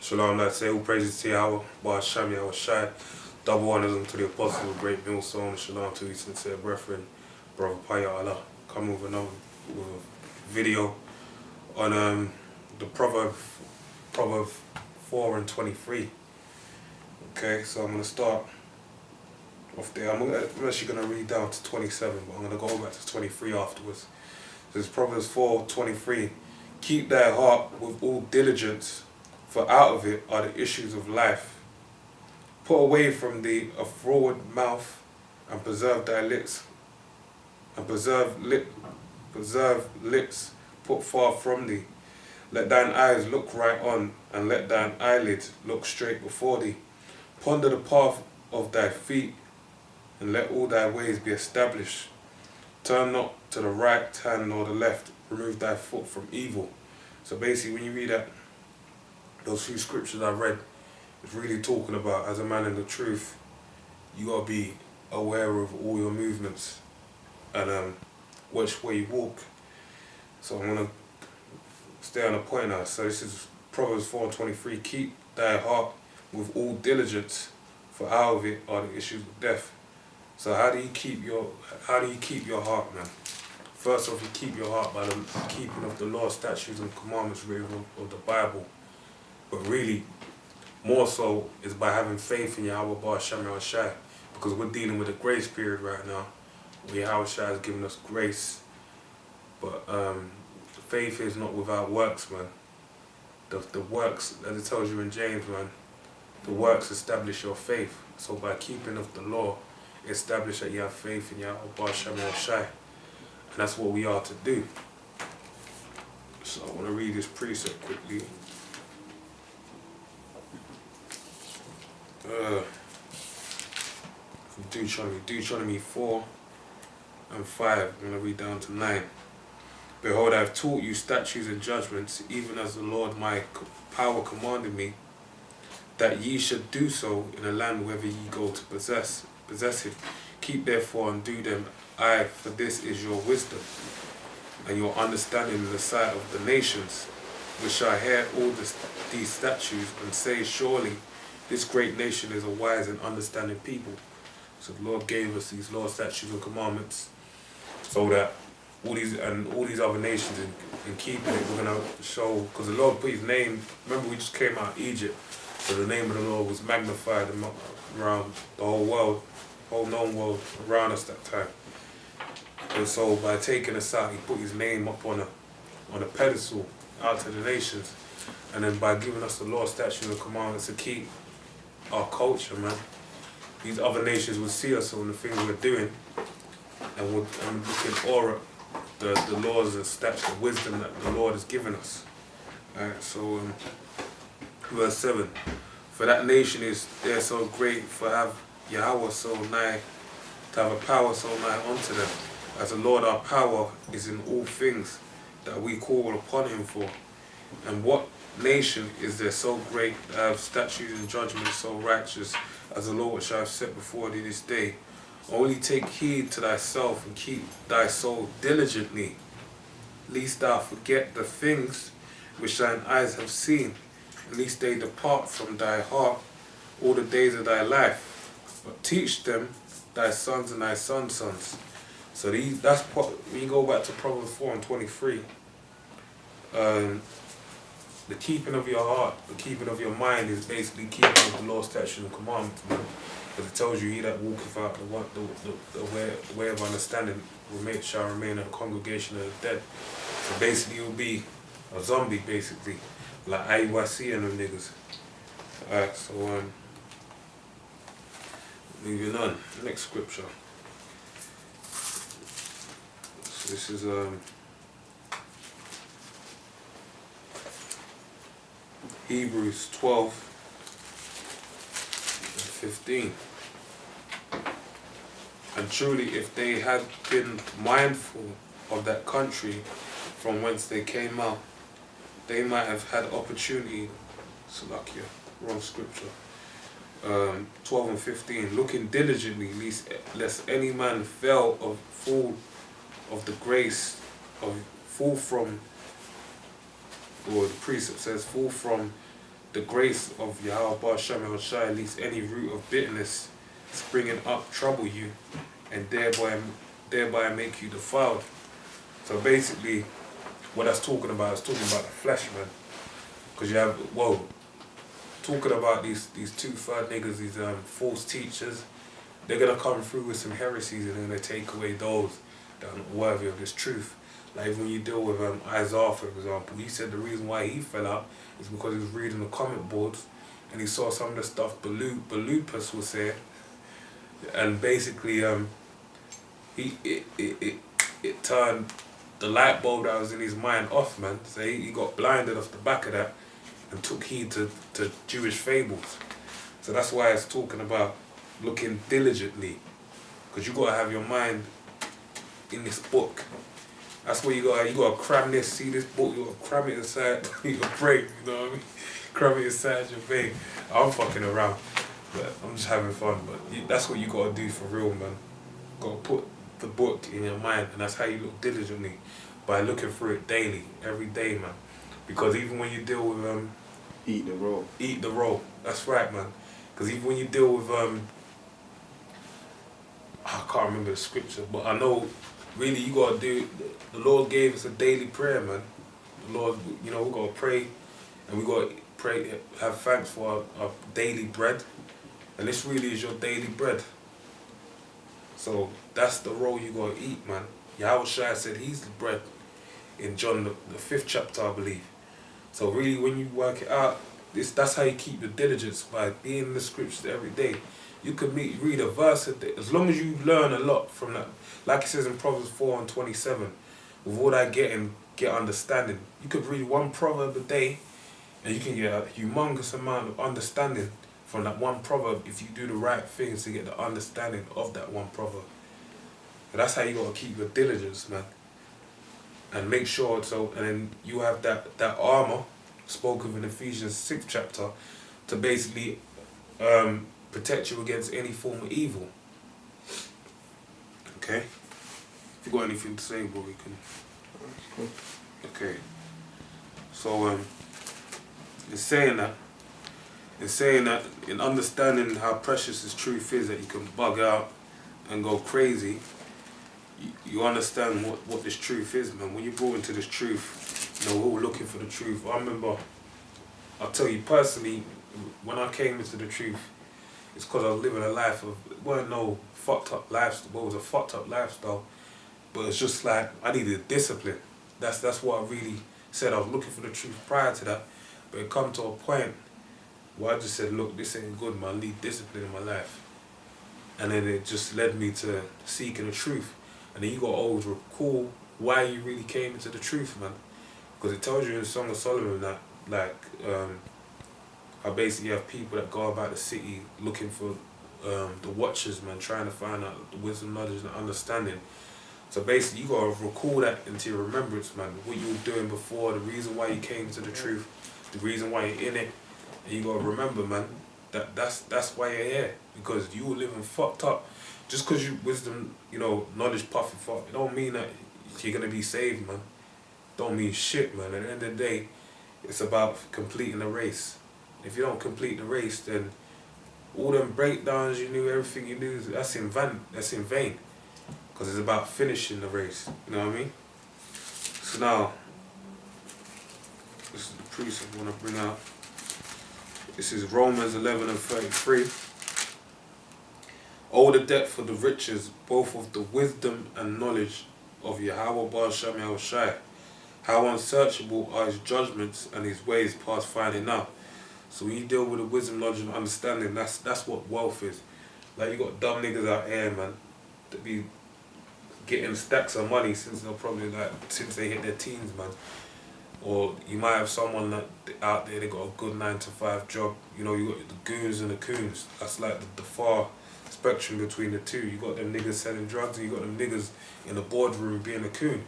Shalom, let's say all praises to Yahweh, Bar Hashem, Yahweh Shai. Double honors unto the apostles of great millstone. Shalom to his sincere brethren, brother Paya Allah. Come with another video on the Proverb 4 and 23. Okay, so I'm gonna start off there. I'm actually gonna read down to 27, but I'm gonna go back to 23 afterwards. This is Proverbs 4:23. Keep thy heart with all diligence, for out of it are the issues of life. Put away from thee a froward mouth, and preserve thy lips. And preserve lips put far from thee. Let thine eyes look right on, and let thine eyelids look straight before thee. Ponder the path of thy feet, and let all thy ways be established. Turn not to the right hand nor the left. Remove thy foot from evil. So basically, when you read that, those few scriptures I read, it's really talking about, as a man in the truth, you gotta be aware of all your movements and which way you walk. So I'm gonna stay on the point now. So this is Proverbs 4:23. Keep thy heart with all diligence, for out of it are the issues of death. So how do you keep your heart, man? First off, you keep your heart by the keeping of the law, statutes, and commandments written of the Bible. But really, more so is by having faith in Yahweh Bar Hashem Yahweh Shai, because we're dealing with a grace period right now, where Yahweh Shai has given us grace. But faith is not without works, man. The works, as it tells you in James, man, the works establish your faith. So by keeping of the law, establish that you have faith in Yahweh Bar Hashem Yahweh Shai. And that's what we are to do. So I want to read this precept quickly. From Deuteronomy 4 and 5. I'm going to read down to 9. Behold, I have taught you statutes and judgments, even as the Lord my power commanded me, that ye should do so in a land whether ye go to possess it. Keep therefore and do them. Aye, for this is your wisdom and your understanding in the sight of the nations, which shall hear all these statutes and say, surely this great nation is a wise and understanding people. So the Lord gave us these laws, statutes, and commandments, so that all these other nations in keeping it, we're gonna show, because the Lord put His name. Remember, we just came out of Egypt, so the name of the Lord was magnified around the whole world, whole known world around us that time. And so by taking us out, He put His name up on a pedestal out to the nations, and then by giving us the law, statutes, and commandments to keep our culture, man, these other nations would see us on the things we're doing, and we can awe at the laws and statutes, the wisdom that the Lord has given us. Alright, so verse 7. For that nation is there so great, for have Yahweh so nigh, to have a power so nigh unto them, as the Lord our power is in all things that we call upon Him for. And what nation is there so great that have statutes and judgments so righteous as the Lord which I have set before thee this day? Only take heed to thyself and keep thy soul diligently, lest thou forget the things which thine eyes have seen, lest they depart from thy heart all the days of thy life. But teach them thy sons and thy sons' sons. So that's when you go back to Proverbs 4 and 23. The keeping of your heart, the keeping of your mind is basically keeping of the law, statutes, and commandments, man. Because it tells you, he that walketh out the way of understanding shall remain in a congregation of the dead. So basically you'll be a zombie, basically. Like IUIC and them niggas. Alright, so moving on. Next scripture. So this is Hebrews 12 and 15. And truly, if they had been mindful of that country from whence they came out, they might have had opportunity. Salakia, wrong scripture. 12 and 15. Looking diligently, lest any man fall of the grace, fall from, or the precept says, fall from the grace of Yahweh Ba'Shem Yahushua, lest any root of bitterness springing up trouble you, and thereby make you defiled. So basically, what that's talking about is talking about the flesh, man. Because you have, talking about these two-third niggas, these false teachers, they're going to come through with some heresies and they're going to take away those that are not worthy of this truth. Like when you deal with Isaiah, for example, he said the reason why he fell out is because he was reading the comment boards and he saw some of the stuff Belupus was saying, and basically it turned the light bulb that was in his mind off, man. So he got blinded off the back of that and took heed to Jewish fables. So that's why it's talking about looking diligently, because you gotta have your mind in this book. That's where you gotta cram this. See this book, you gotta cram it inside your brain. You know what I mean? Cram it inside your brain. I'm fucking around, but I'm just having fun. But that's what you gotta do for real, man. Gotta put the book in your mind, and that's how you look diligently, by looking through it daily, every day, man. Because even when you deal with eat the roll. Eat the roll. That's right, man. Because even when you deal with I can't remember the scripture, but I know really you gotta do. The Lord gave us a daily prayer, man. The Lord, we gotta pray, and we gotta pray, have thanks for our daily bread, and this really is your daily bread. So that's the roll you gotta eat, man. Yahushua said he's the bread in John the 5th chapter, I believe. So really, when you work it out, that's how you keep your diligence, by being in the scriptures every day. You could read a verse a day, as long as you learn a lot from that. Like it says in Proverbs 4:27, with all that get understanding. You could read one proverb a day, and you can get a humongous amount of understanding from that one proverb if you do the right things to get the understanding of that one proverb. And that's how you gotta keep your diligence, man. And make sure and then you have that armor spoken in Ephesians 6th chapter to basically protect you against any form of evil. Okay? If you got anything to say, bro, we can. Okay. So it's saying that in understanding how precious this truth is, that you can bug out and go crazy, you understand what this truth is, man. When you're brought into this truth, we're all looking for the truth. I remember, I'll tell you personally, when I came into the truth, it's because I was living a life of, it wasn't no fucked up lifestyle, but it was a fucked up lifestyle, but it's just like, I needed discipline. That's what I really said. I was looking for the truth prior to that, but it come to a point where I just said, look, this ain't good, man. I need discipline in my life. And then it just led me to seeking the truth. And then you got to always recall why you really came into the truth, man. Because it tells you in Song of Solomon that, like, I basically have people that go about the city looking for the watchers, man, trying to find out the wisdom, knowledge, and understanding. So basically, you got to recall that into your remembrance, man. What you were doing before, the reason why you came to the truth, the reason why you're in it. And you got to remember, man, that's why you're here. Because you were living fucked up. Just because you wisdom, knowledge puffing fuck, it don't mean that you're going to be saved, man. Don't mean shit, man. At the end of the day, it's about completing the race. If you don't complete the race, then all them breakdowns you knew, everything you knew, that's in vain. Because it's about finishing the race. You know what I mean? So now, this is the precept I want to bring out. This is Romans 11:33. Oh, the depth of the riches, both of the wisdom and knowledge of Yahweh Ba'Shem Yahushua. How unsearchable are his judgments and his ways past finding out. So when you deal with the wisdom, knowledge, and understanding, that's what wealth is. Like, you got dumb niggas out here, man, that be getting stacks of money since they hit their teens, man. Or you might have someone that out there, they got a good 9-to-5 job. You got the goons and the coons. That's like the far spectrum between the two. You got them niggas selling drugs, and you got them niggas in the boardroom being a coon.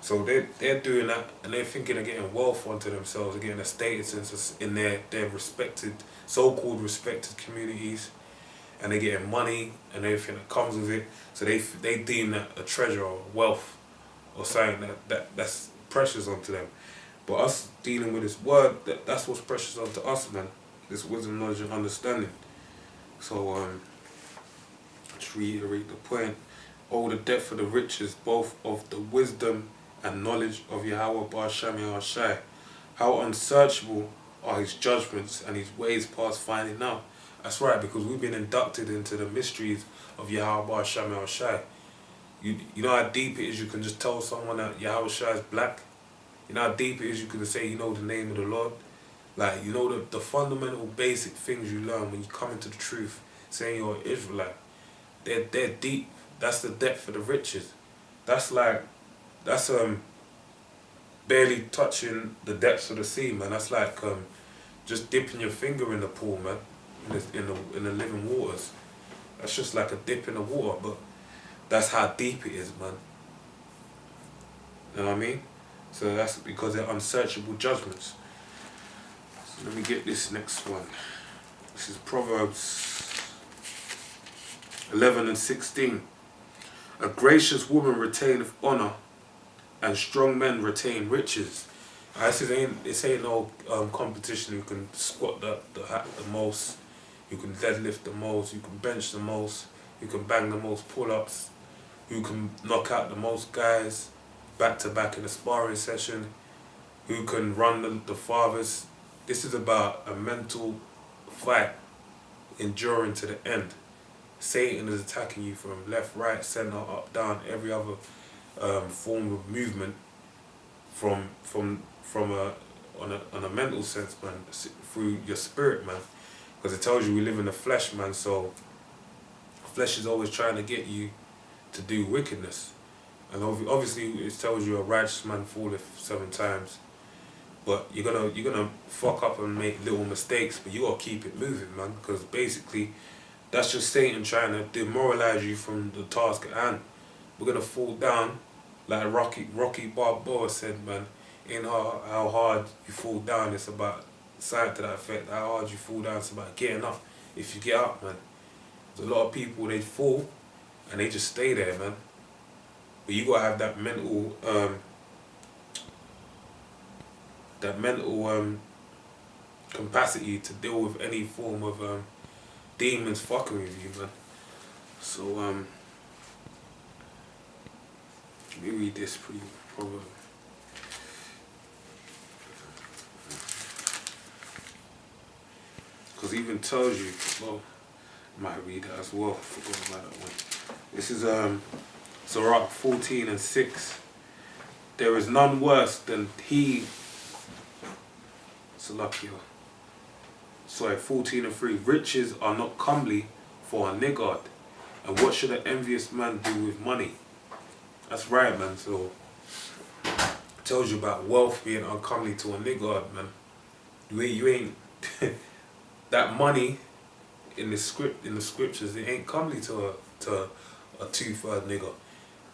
So they're doing that, and they're thinking of getting wealth onto themselves, getting a status in their respected, so-called respected communities, and they're getting money and everything that comes with it. So they deem that a treasure or wealth or something that's precious onto them. But us dealing with this word, that's what's precious unto us, man. This wisdom, knowledge, and understanding. So, to reiterate the point, oh, the depth of the riches, both of the wisdom and knowledge of Yahweh Bar Shami Shai. How unsearchable are his judgments and his ways past finding out. That's right, because we've been inducted into the mysteries of Yahweh Bar Shami Shai. You know how deep it is you can just tell someone that Yahweh Shai is black? You know how deep it is you can say you know the name of the Lord? Like, you know the fundamental basic things you learn when you come into the truth, saying you're an Israelite. They're deep. That's the depth of the riches. That's barely touching the depths of the sea, man. That's like just dipping your finger in the pool, man, in the living waters. That's just like a dip in the water, but that's how deep it is, man. You know what I mean? So that's because they're unsearchable judgments. So let me get this next one. This is Proverbs 11 and 16. A gracious woman retaineth honor, and strong men retain riches. This ain't no competition. You can squat the most, you can deadlift the most, you can bench the most, you can bang the most pull-ups, you can knock out the most guys back to back in a sparring session, who can run the farthest. This is about a mental fight, enduring to the end. Satan is attacking you from left, right, center, up, down, every other form of movement from on a mental sense, man, through your spirit, man. Because it tells you we live in the flesh, man, so flesh is always trying to get you to do wickedness. And obviously it tells you a righteous man falleth 7 times. But you're gonna fuck up and make little mistakes, but you gotta keep it moving, man, because basically that's just Satan trying to demoralize you from the task at hand. We're gonna fall down, like Rocky Balboa said, man. Ain't how hard you fall down, it's about side to that effect. How hard you fall down, it's about getting up. If you get up, man. There's a lot of people, they fall and they just stay there, man. But you gotta have that mental capacity to deal with any form of demons fucking with you, man. So let me read this pretty proverb. Because it even tells you, well, I might read that as well, forgot about that one. This is Sirach 14 and 6. There is none worse than he, Salakia. Sorry, 14 and 3. Riches are not comely for a niggard, and what should an envious man do with money? That's right, man. So it tells you about wealth being uncomely to a niggard, man. You ain't that money in the scriptures. It ain't comely to a 2/3 nigger,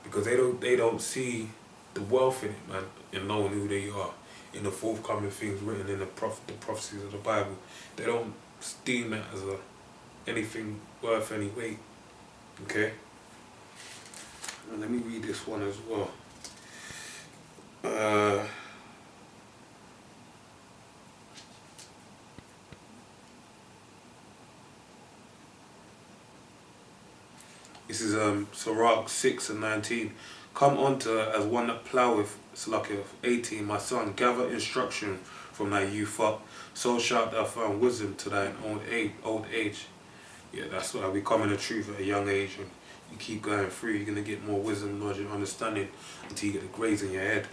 because they don't see the wealth in it, man, in knowing who they are. In the forthcoming things written in the prophecies of the Bible, they don't deem that as anything worth any weight. Okay. And let me read this one as well. This is Sirach 6 and 19. Come unto her as one that ploweth, Salakia 18, my son, gather instruction from thy youth up, so shalt thou find wisdom to thine old age. Yeah, that's why we come in the truth at a young age, and you keep going through, you're gonna get more wisdom, knowledge, and understanding until you get the grace in your head.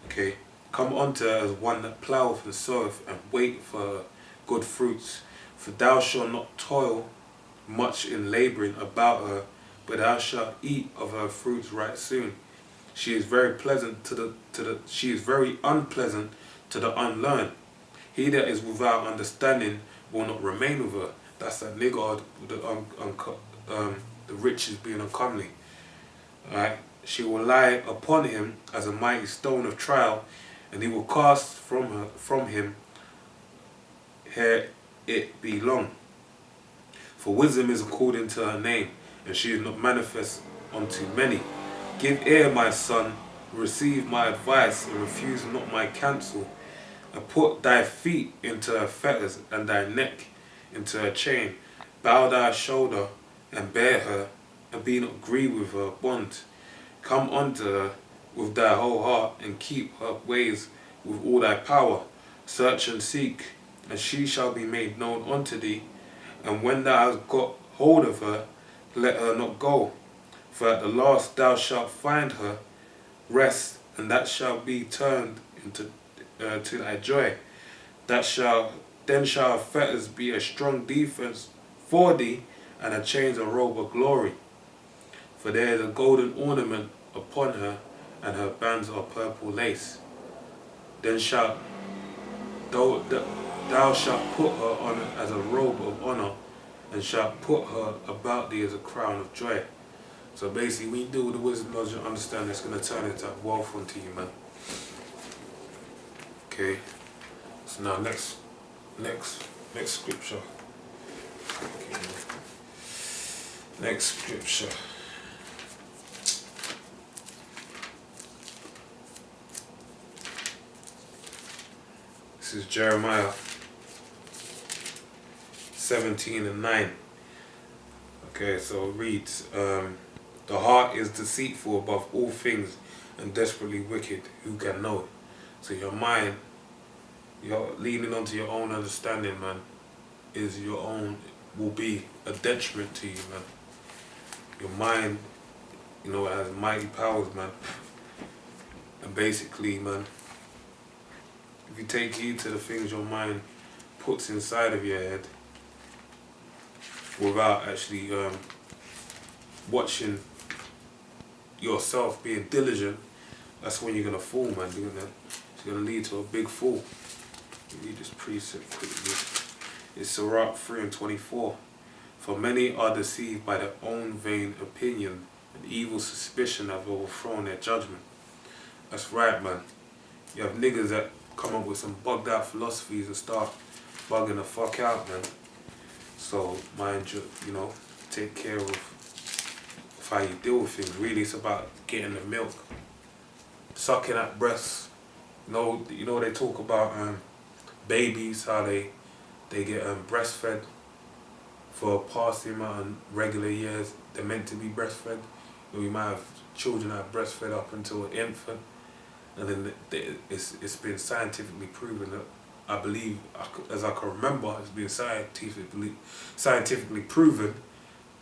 Okay? Come unto her as one that ploweth and soweth, and wait for good fruits. For thou shalt not toil much in labouring about her, but thou shalt eat of her fruits right soon. She is very pleasant she is very unpleasant to the unlearned. He that is without understanding will not remain with her. That's that niggard with the riches being uncomely. Alright? She will lie upon him as a mighty stone of trial, and he will cast from him ere it be long. For wisdom is according to her name, and she is not manifest unto many. Give ear, my son, receive my advice, and refuse not my counsel. And put thy feet into her fetters, and thy neck into her chain. Bow thy shoulder, and bear her, and be not grieved with her bond. Come unto her with thy whole heart, and keep her ways with all thy power. Search and seek, and she shall be made known unto thee. And when thou hast got hold of her, let her not go. For at the last thou shalt find her rest, and that shall be turned into to thy joy. Then shall her fetters be a strong defense for thee, and her chains a robe of glory. For there is a golden ornament upon her, and her bands are purple lace. Then thou shalt put her on as a robe of honor, and shalt put her about thee as a crown of joy. So basically, when you do the wisdom, knowledge, and understanding, it's going to turn into wealth unto you, man. Okay. So now next scripture. Okay. Next scripture. This is Jeremiah 17:9. Okay, so it reads, the heart is deceitful above all things and desperately wicked. Who can know it? So your mind, you're leaning onto your own understanding, man, will be a detriment to you, man. Your mind, has mighty powers, man. And basically, man, if you take heed to the things your mind puts inside of your head without actually watching yourself, being diligent, that's when you're going to fall, man. It's going to lead to a big fall. Read this precept quickly. It's Sirach 3:24. For many are deceived by their own vain opinion, and evil suspicion have overthrown their judgment. That's right, man. You have niggas that come up with some bugged out philosophies and start bugging the fuck out, man. So mind you, take care of how you deal with things. Really, it's about getting the milk, sucking at breasts. They talk about babies, how they get breastfed for past the amount of regular years they're meant to be breastfed. We might have children that are breastfed up until an infant, and then it's been scientifically proven that, I believe, as I can remember, it's been scientifically proven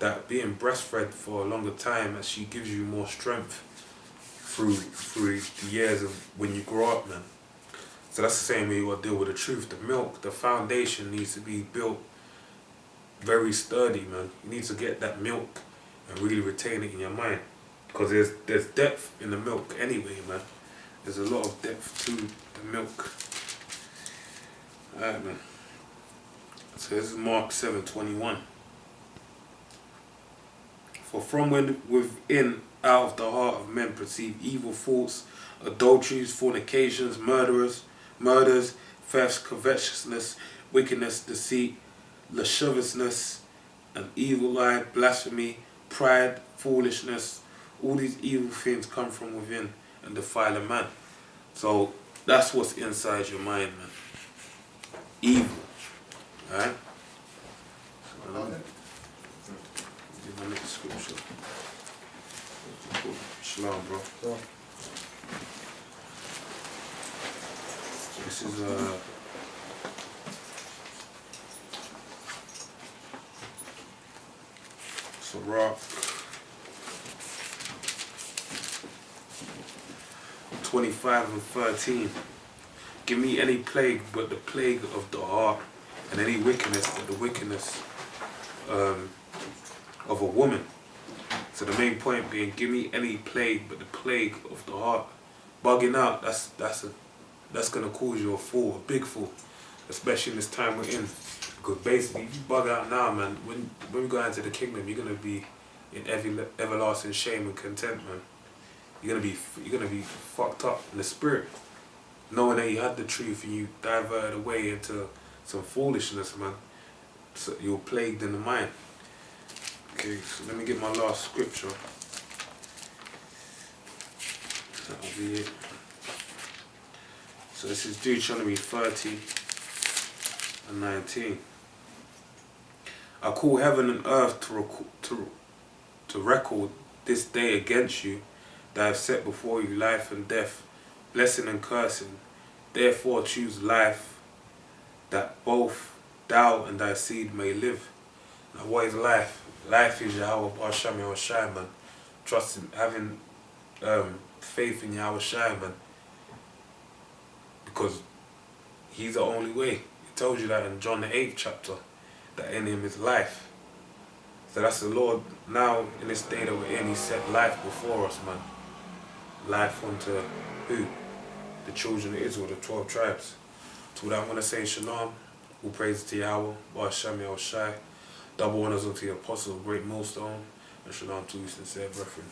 that being breastfed for a longer time actually gives you more strength through the years of when you grow up, man. So that's the same way you got to deal with the truth. The milk, the foundation needs to be built very sturdy, man. You need to get that milk and really retain it in your mind, because there's depth in the milk anyway, man. There's a lot of depth to the milk. Alright, man. So this is Mark 7:21. For from within, out of the heart of men proceed evil thoughts, adulteries, fornications, murders, thefts, covetousness, wickedness, deceit, lasciviousness, an evil eye, blasphemy, pride, foolishness. All these evil things come from within and defile a man. So that's what's inside your mind, man. Evil. Alright? So let me do my next scripture. Shalom, bro. Yeah. This is Sirach 25:13. Give me any plague but the plague of the heart, and any wickedness but the wickedness of a woman. So the main point being, give me any plague but the plague of the heart. Bugging out, that's gonna cause you a fall, a big fall, especially in this time we're in. Because basically, if you bug out now, man, when we go into the kingdom, you're gonna be in everlasting shame and contentment. You're gonna be fucked up in the spirit, knowing that you had the truth and you diverted away into some foolishness, man. So you're plagued in the mind. Okay, so let me get my last scripture. That'll be it. So this is Deuteronomy 30 and 19. I call heaven and earth to record this day against you, that I have set before you life and death, blessing and cursing. Therefore choose life, that both thou and thy seed may live. Now what is life? Life is Yahweh B'Hashem Yahushai, man. Trusting, having faith in Yahushai, man. Because he's the only way. He tells you that in John the 8th chapter, that in him is life. So that's the Lord now in this day that we're in. He set life before us, man. Life unto who? The children of Israel, the 12 tribes. To that I'm going to say shalom. All praise to Yahweh, B'Hashem Yahushai. Double honors unto the apostle of great millstone. And shalom to you sincere brethren.